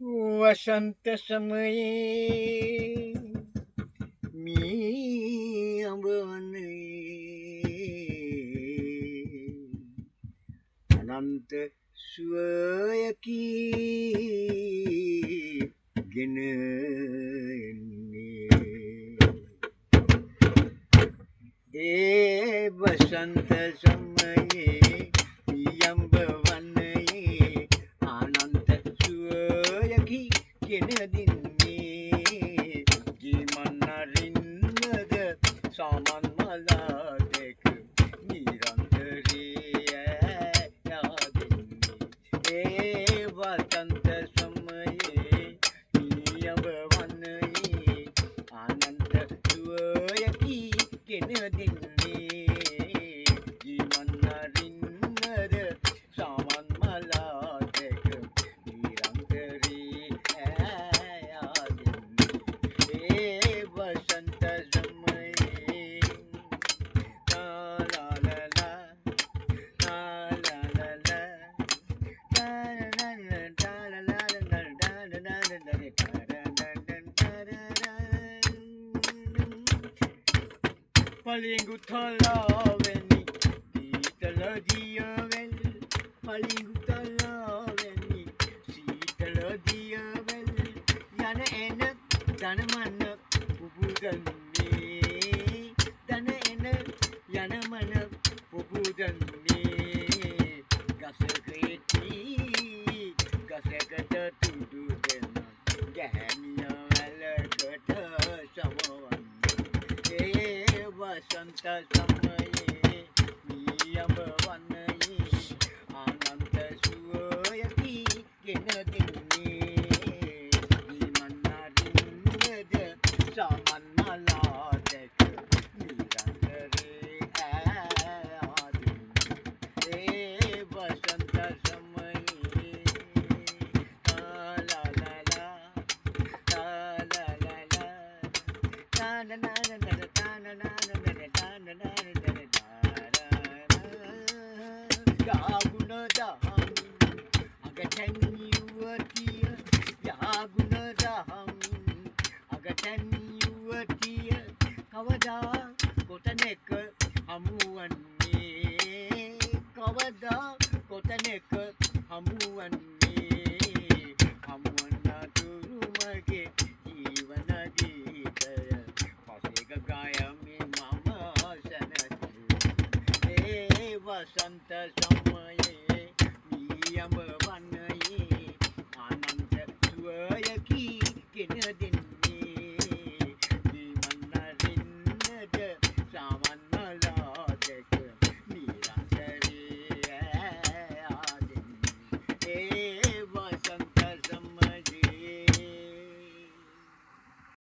වසන්ත සමයේ මී අඹ වනයේ අනන්ත සුවයකි ගෙන එන්නේ ඒ වසන්ත සමයේ මී අඹ වනයේ අනන්ත සුවයකි ගෙන දින්නේ ජීමන් අරින්නද සාමන් මලා දෙක නිරන්තරේ යාදින්නේ ඒ වසන්ත සමයේ මී අඹ වනයේ අනන්ත සුවයකි ගෙන දින්නේ ජීමන් අරින්නද සාමන් මලා දෙක නිරන්තරේ යාදින්නේ ඒ වසන්ත සමයේ ලා ලා ලා ලා ලා ලා පලිංගු තලාවෙනි සීතල දියවැල් පලිංගු තලාවෙනි සීතල දියවැල් යන එන ධනමන පුබුදන්නේ ධන එන යන මන පුබුදන්නේ ගසක එටි ගසකට තුඩු දෙන ගැහැණිය වැලකට සමවන්නේ ඒ වසන්ත සමයේ මී අඹ වනයේ අනන්ත සුවයකි ගෙන දින්නේ ජීමන් අරින්නද සාමන් මලා දෙක නිරන්තරේ යාදින්නේ ඒ වසන්ත සමයේ ලා ලා ලා ලා ලා ලා ලා na na na na na na na na na na යාගුණ දහම් අගටැන් යුවතිය යාගුණ දහම් අගටැන් යුවතිය කවදා කොතැනක හමුවන්නේ කවදා කොතැනක හමුවන්නේ හමුවන්නතුරු මගේ ජීවන ගීතය පසේක ගයමින් මම සැනසෙමි ඒ වසන්ත සමයේ මී අඹ වනයේ අනන්ත සුවයකි ගෙන දින්නේ ජීමන් අරින්නද සාමන් මලා දෙක නිරන්තරේ යාදින්නේ